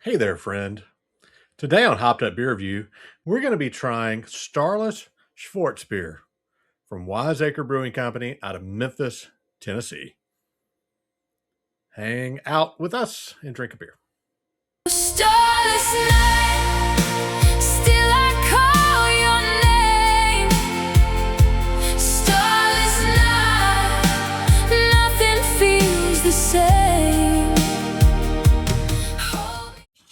Hey there, friend. Today on Hopped Up Beer Review, we're going to be trying Starless Schwarzbier from Wiseacre Brewing Company out of Memphis, Tennessee. Hang out with us and drink a beer. Starless night, still I call your name. Starless night, nothing feels the same.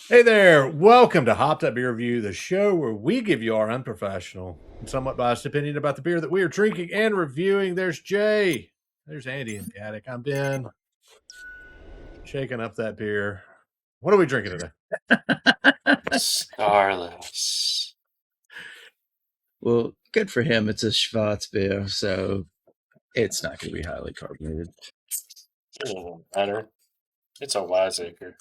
Hey there, welcome to Hopped Up Beer Review, the show where we give you our unprofessional and somewhat biased opinion about the beer that we are drinking and reviewing. There's Jay. There's Andy in the attic. I'm Ben. Shaking up that beer. What are we drinking today? Starless. Well, good for him. It's a Schwarzbier, so it's not going to be highly carbonated. It doesn't matter. It's a Wiseacre.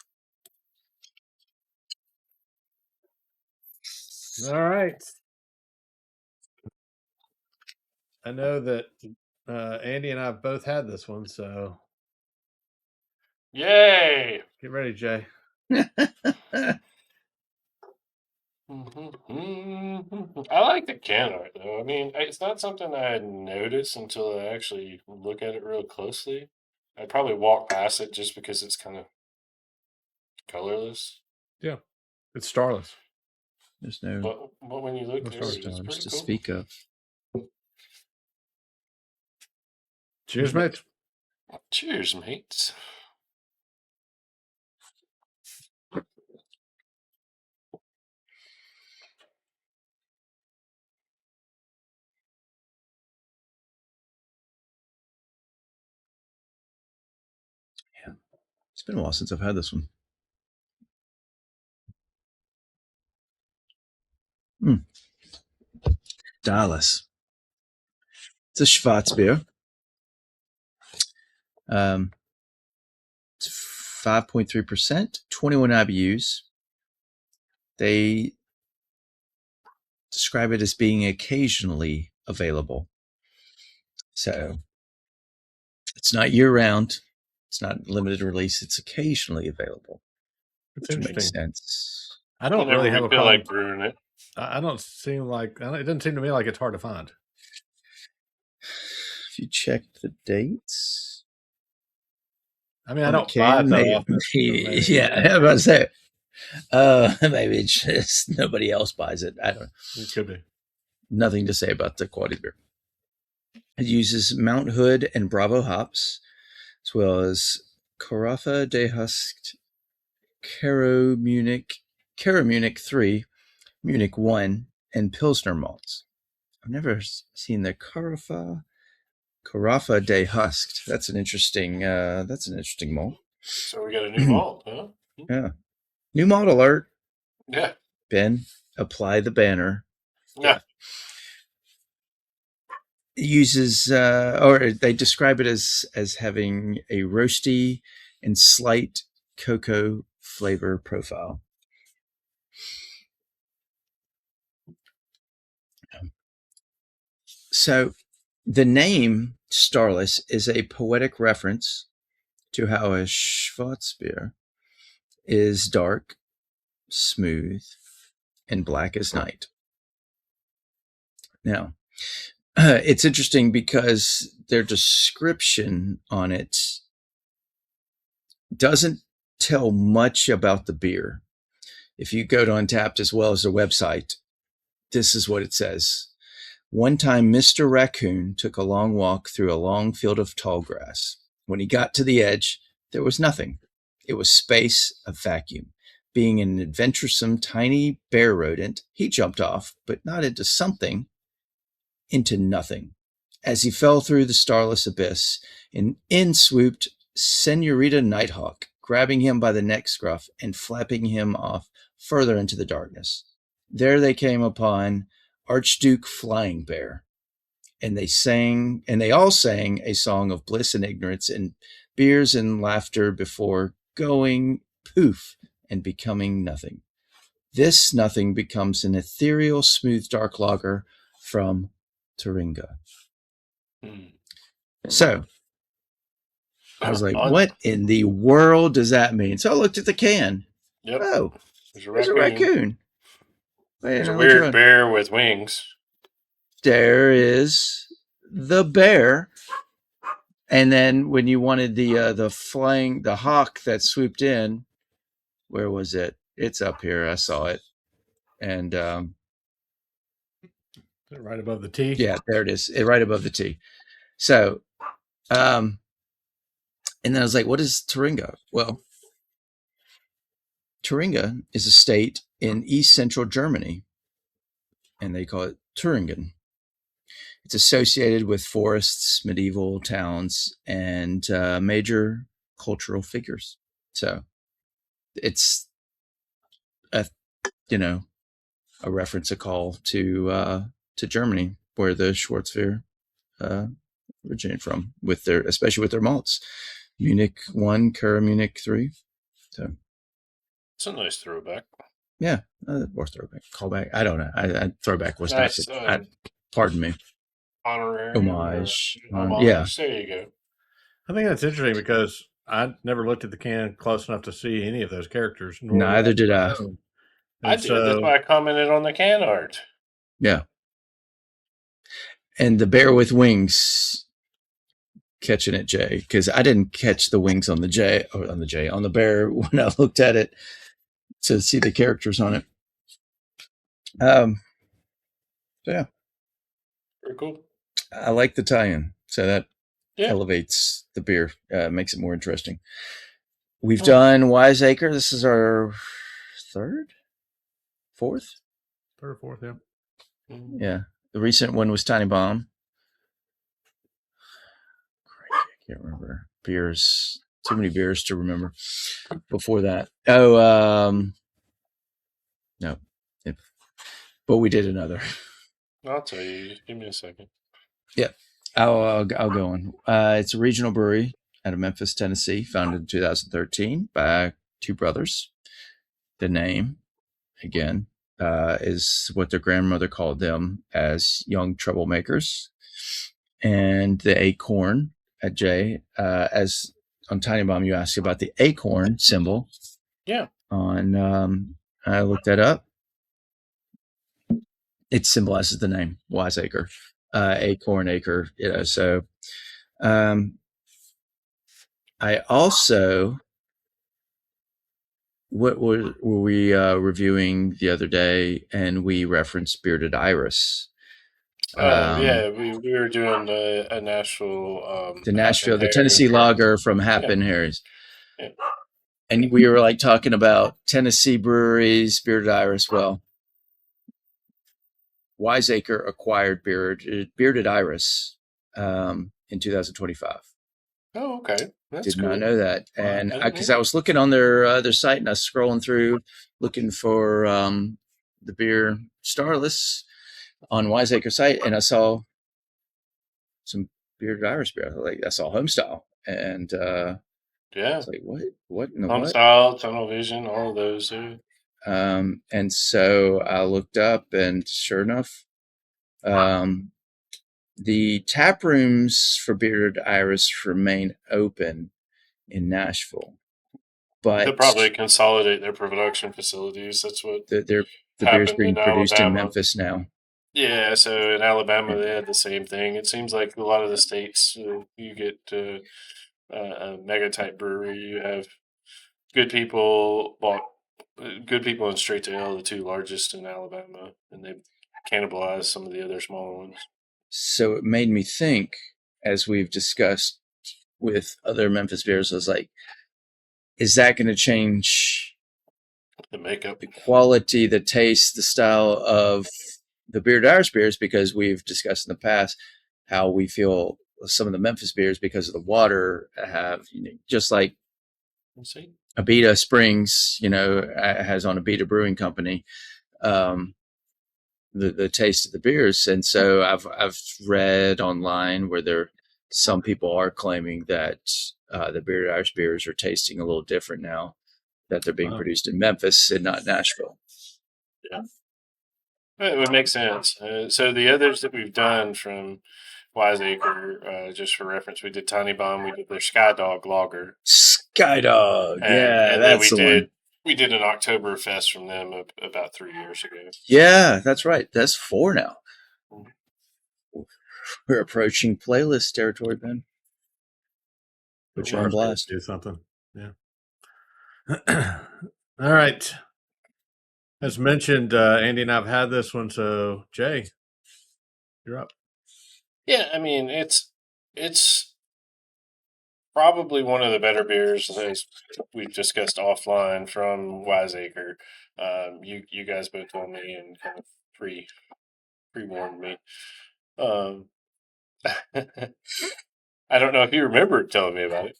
All right. I know that Andy and I have both had this one, so Yay! get ready, Jay. I like the can art, though. I mean, it's not something I had noticed until I actually look at it real closely. I'd probably walk past it just because it's kind of colorless. Yeah, it's Starless. There's no But when you look No through it, it's stars pretty to cool. speak of. Cheers, mate. Cheers, mates. It's been a while since I've had this one. Dallas. It's a Schwarzbier. It's 5.3%, 21 IBUs. They describe it as being occasionally available. So it's not year-round. It's not limited release. It's occasionally available, It's which makes interesting. sense. I don't really have a feel problem. like brewing it. I don't seem like it doesn't seem to me like it's hard to find. If you check the dates, I mean, I don't buy it that often. so maybe- yeah, I was about to say, maybe it's just nobody else buys it. I don't know. It could be. Nothing to say about the quality beer. It uses Mount Hood and Bravo hops, as well as Carafa de Husked, Caro Munich 3, Munich 1, and Pilsner malts. I've never seen the Carafa de Husked. That's an interesting malt. So we got a new malt, huh? Yeah. New malt alert. Yeah. Ben, apply the banner. Yeah. It uses, or they describe it as having a roasty and slight cocoa flavor profile. So the name Starless is a poetic reference to how a Schwarzbier is dark, smooth, and black as night. Now, it's interesting because their description on it doesn't tell much about the beer. If you go to Untappd as well as their website, this is what it says. One time, Mr. Raccoon took a long walk through a long field of tall grass. When he got to the edge, there was nothing. It was space, a vacuum. Being an adventuresome tiny bear rodent, he jumped off, but not into something, into nothing. As he fell through the starless abyss, in swooped Senorita Nighthawk, grabbing him by the neck scruff and flapping him off further into the darkness. There they came upon Archduke Flying Bear, and they all sang a song of bliss and ignorance and beers and laughter before going poof and becoming nothing. This nothing becomes an ethereal, smooth, dark lager from Thuringia. So I was like, what in the world does that mean? So I looked at the can. Yep. Oh, There's a there's a raccoon. raccoon. Wait, There's a no, which weird one? bear with wings. There is the bear. And then when you wanted the hawk that swooped in, where was it? It's up here. I saw it. And Right above the T. yeah, there it is. Right above the T. So, and then I was like, what is Thuringia? Well, Thuringia is a state in East Central Germany, and they call it Thuringen. It's associated with forests, medieval towns, and major cultural figures. So it's a reference, a call to Germany, where the Schwarzbier originated from, especially with their malts. Munich 1, Cura Munich 3. So It's a nice throwback. yeah, or throwback, callback. I don't know. Throwback was Nice. not good. Pardon me. Honorary. Homage. Yeah. There you go. I think that's interesting because I never looked at the can close enough to see any of those characters. Neither did I. I did. That's why I commented on the can art. Yeah. And the bear with wings, catching it, Jay, because I didn't catch the wings on the bear when I looked at it to see the characters on it. So yeah. Very cool. I like the tie-in. So that elevates the beer, makes it more interesting. We've done Wiseacre. This is our fourth, yeah. Yeah. The recent one was Tiny Bomb. I can't remember. Beers. Too many beers to remember. Before that. No. But we did another. I'll tell you. Give me a second. Yeah. I'll go on. It's a regional brewery out of Memphis, Tennessee, founded in 2013 by two brothers. The name, again, is what their grandmother called them as young troublemakers. And the acorn at J, as on Tiny Bomb, you asked about the acorn symbol. Yeah. I looked that up. It symbolizes the name Wiseacre, acorn, acre. So I also, what were we reviewing the other day, and we referenced Bearded Iris. Yeah, we were doing a Nashville. The Tennessee lager from Happen Harry's. Yeah. And we were like talking about Tennessee breweries, Bearded Iris. Well, Wiseacre acquired Bearded Iris in 2025. Oh, okay. That's Did cool. not know that. And because I was looking on their site, and I was scrolling through looking for the beer Starless on Wiseacre site, and I saw some Bearded Iris beer. I saw Homestyle, and it's like, what in the Homestyle, Tunnel Vision, all of those. Yeah. And so I looked up, and sure enough, the tap rooms for Bearded Iris remain open in Nashville, but they'll probably consolidate their production facilities. That's what the beer's being produced in Memphis now. Yeah, so in Alabama they had the same thing. It seems like a lot of the states you get a mega type brewery, you have good people and Straight to Ale, the two largest in Alabama, and they've cannibalized some of the other smaller ones. So it made me think, as we've discussed with other Memphis beers, I was like, is that going to change the makeup, the quality, the taste, the style of the Bearded Iris beers? Because we've discussed in the past how we feel some of the Memphis beers, because of the water, have, just like Abita Springs, has on Abita Brewing Company, the taste of the beers. And so I've read online where some people are claiming that the Bearded Iris beers are tasting a little different now that they're being produced in Memphis and not Nashville. Yeah, it would make sense. So the others that we've done from Wiseacre, just for reference, we did Tiny Bomb, we did their Sky Dog Lager. Sky Dog, and that's the one. We did an Oktoberfest from them about 3 years ago. Yeah, that's right. That's 4 now. We're approaching playlist territory, Ben. Put you on blast. Do something. Yeah. All right. As mentioned, Andy and I've had this one. So, Jay, you're up. Yeah, I mean it's probably one of the better beers as we've discussed offline from Wiseacre. You guys both told me and kind of pre warned me. Um, I don't know if you remember telling me about it,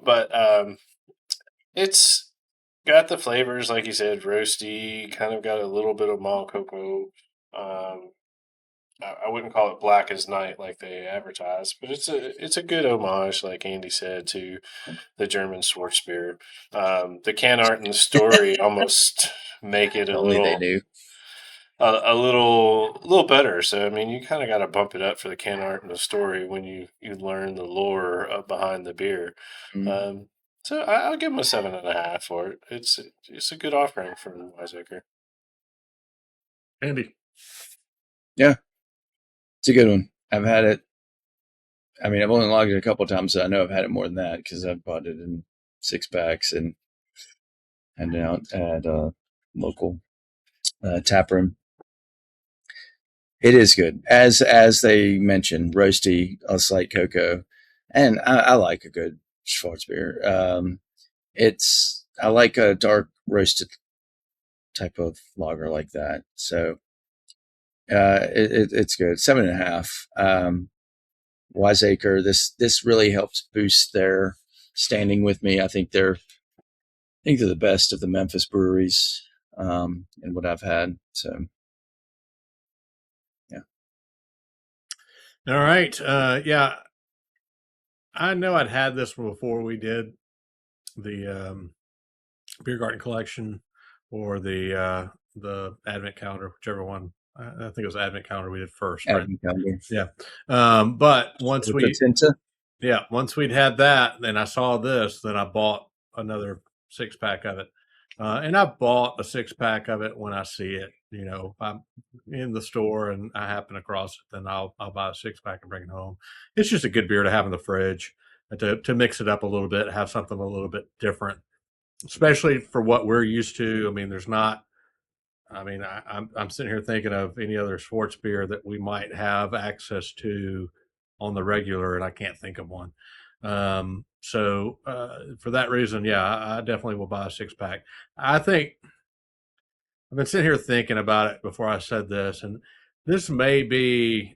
but it's got the flavors like you said, roasty, kind of got a little bit of malt cocoa. Um, I wouldn't call it black as night like they advertise, but it's a good homage, like Andy said, to the German Schwarzbier. The can art and the story almost make it a Only they little knew. a little better. So I mean, you kind of got to bump it up for the can art and the story when you learn the lore behind the beer. Mm. So I'll give them a 7.5 for it. It's a good offering from Wiseacre. Andy. Yeah, it's a good one. I've had it. I mean, I've only logged it a couple of times, so I know I've had it more than that because I've bought it in 6-packs and out at a local tap room. It is good, as they mentioned, roasty, a slight cocoa, and I like a good Schwarzbier. I like a dark roasted type of lager like that. So it's good. 7.5. Wiseacre. This really helps boost their standing with me. I think they're the best of the Memphis breweries, and what I've had. So yeah. All right. Yeah. I know I'd had this one before we did the beer garden collection or the advent calendar, whichever one. I think it was advent calendar we did first, right? Yeah. But once once we'd had that, then I saw this, then I bought another 6-pack of it. And I bought a 6-pack of it when I see it. You know, if I'm in the store and I happen across it, then I'll buy a 6-pack and bring it home. It's just a good beer to have in the fridge to mix it up a little bit, have something a little bit different, especially for what we're used to. I mean, there's not. I mean, I'm sitting here thinking of any other sports beer that we might have access to on the regular, and I can't think of one. So for that reason, yeah, I definitely will buy a 6-pack. I think I've been sitting here thinking about it before I said this, and this may be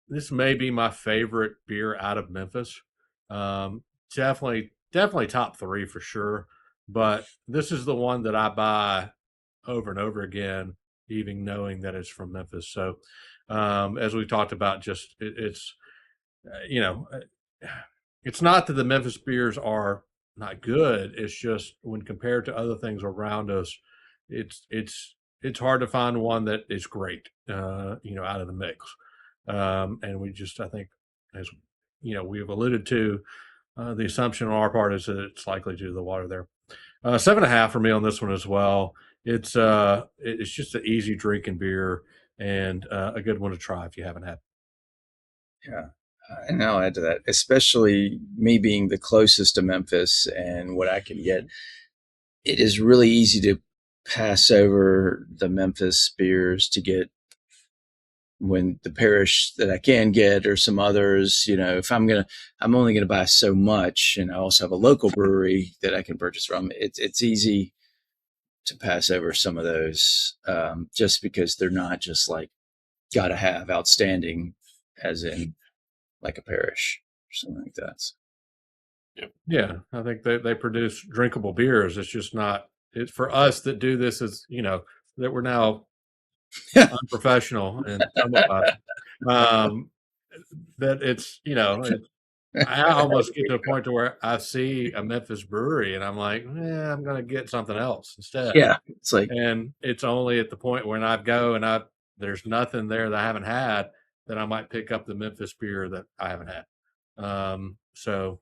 my favorite beer out of Memphis. Um, definitely top 3 for sure. But this is the one that I buy over and over again, even knowing that it's from Memphis. So, as we talked about, just it's you know, it's not that the Memphis beers are not good. It's just when compared to other things around us, it's hard to find one that is great. Out of the mix. And we just, I think, as we've alluded to, the assumption on our part is that it's likely due to the water there. 7.5 for me on this one as well. It's just an easy drinking beer and a good one to try if you haven't had. Yeah. And I'll add to that, especially me being the closest to Memphis and what I can get. It is really easy to pass over the Memphis beers to get when the parish that I can get or some others. If I'm only gonna buy so much, and I also have a local brewery that I can purchase from. It's easy to pass over some of those, just because they're not just like gotta have outstanding, as in like a parish or something like that. So. Yep. Yeah, I think they produce drinkable beers. It's just not. It's for us that do this as that we're now unprofessional and that it's I almost get to a point to where I see a Memphis brewery and I'm like, I'm going to get something else instead. Yeah, it's like, and it's only at the point when I go and there's nothing there that I haven't had that I might pick up the Memphis beer that I haven't had. So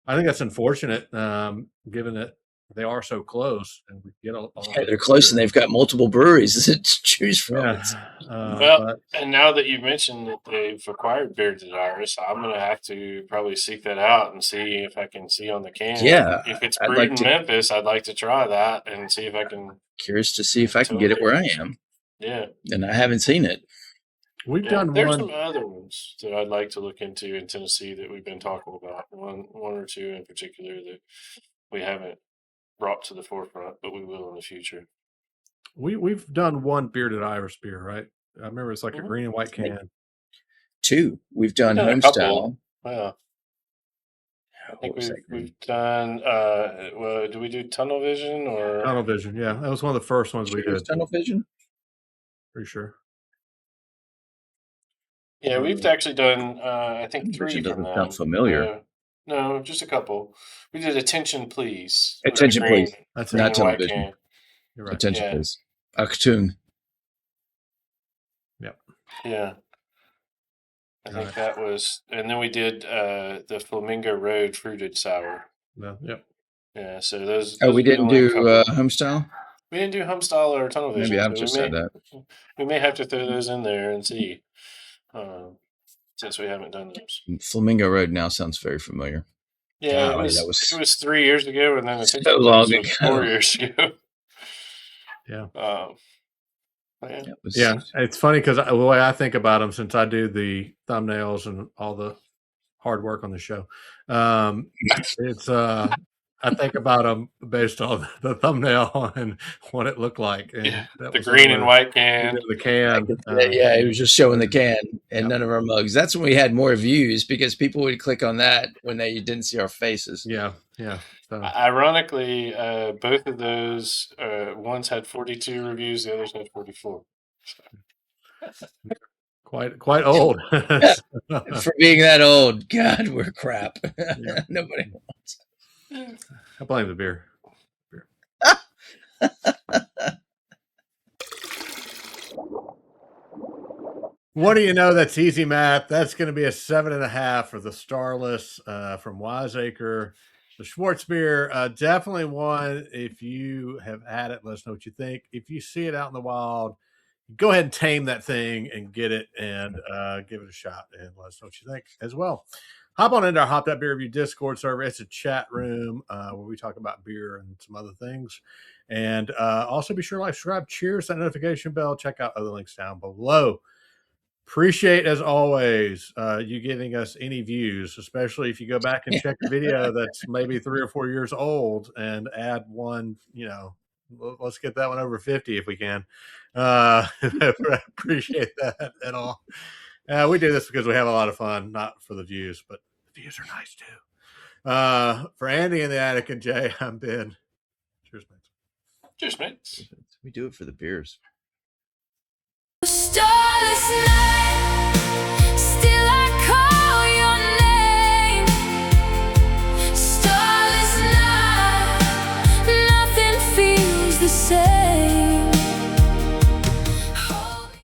I think that's unfortunate, given that they are so close, and we get a Yeah, they're close, and they've got multiple breweries to choose from. Yeah. Well, and now that you mentioned that they've acquired Beer Desirous, I'm going to have to probably seek that out and see if I can see on the can. Yeah, If it's I'd brewed like in to- Memphis, I'd like to try that and see if I can. Curious to see if I can get it where I am, Yeah. and I haven't seen it. We've Yeah, done there's one. some other ones that I'd like to look into in Tennessee that we've been talking about. One or two in particular that we haven't brought to the forefront, but we will in the future. We've done one bearded Irish beer, right? I remember it's like a green and white can. 2. We've done a Homestyle. couple. Yeah. I What think was that we've done. Well, do we do Tunnel Vision or Tunnel Vision? Yeah, that was one of the first ones we did. Tunnel Vision? Pretty sure. Yeah, we've actually done. I think 3 Vision from doesn't them. sound familiar. No, just a couple. We did Attention Please. Attention, please. That's Green Not and Tunnel white Vision. can. You're right. Attention, Yeah. please. Achtung. Yep. Yeah. I think Right. that was, and then we did the Flamingo Road Fruited Sour. No, yep. Yeah, so those. Oh, we are the didn't only do couple. Homestyle? We didn't do Homestyle or Tunnel Vision. Maybe I've so just said that. We may have to throw those in there and see, since we haven't done those. Flamingo Road now sounds very familiar. Yeah, Golly, it was 3 years ago, and then so Attention long Please was ago. 4 years ago. Yeah. Yeah. Yeah, it's funny because the way I think about them, since I do the thumbnails and all the hard work on the show, it's I think about them based on the thumbnail and what it looked like. And Yeah, that the was green and white we can. did the can. Yeah, it was just showing the can and Yep. none of our mugs. That's when we had more views because people would click on that when they didn't see our faces. Yeah. So, Ironically, both of those ones had 42 reviews, the others had 44. quite old. For being that old, God, we're crap. Yeah. Nobody. I blame the beer. What do you know? That's easy math. That's going to be a 7.5 for the Starless from Wiseacre. The Schwarzbier, definitely one. If you have had it, let us know what you think. If you see it out in the wild, go ahead and tame that thing and get it and give it a shot and let us know what you think as well. Hop on into our Hop That Beer Review Discord server. It's a chat room where we talk about beer and some other things. And also be sure to like, subscribe, cheers, that notification bell. Check out other links down below. Appreciate, as always, you giving us any views, especially if you go back and check the video that's maybe 3 or 4 years old and add one, let's get that one over 50 if we can. Appreciate that at all. We do this because we have a lot of fun, not for the views, but the views are nice too. For Andy in the attic and Jay, I'm Ben. Cheers, mates. Cheers, mates. We do it for the beers. Starless night.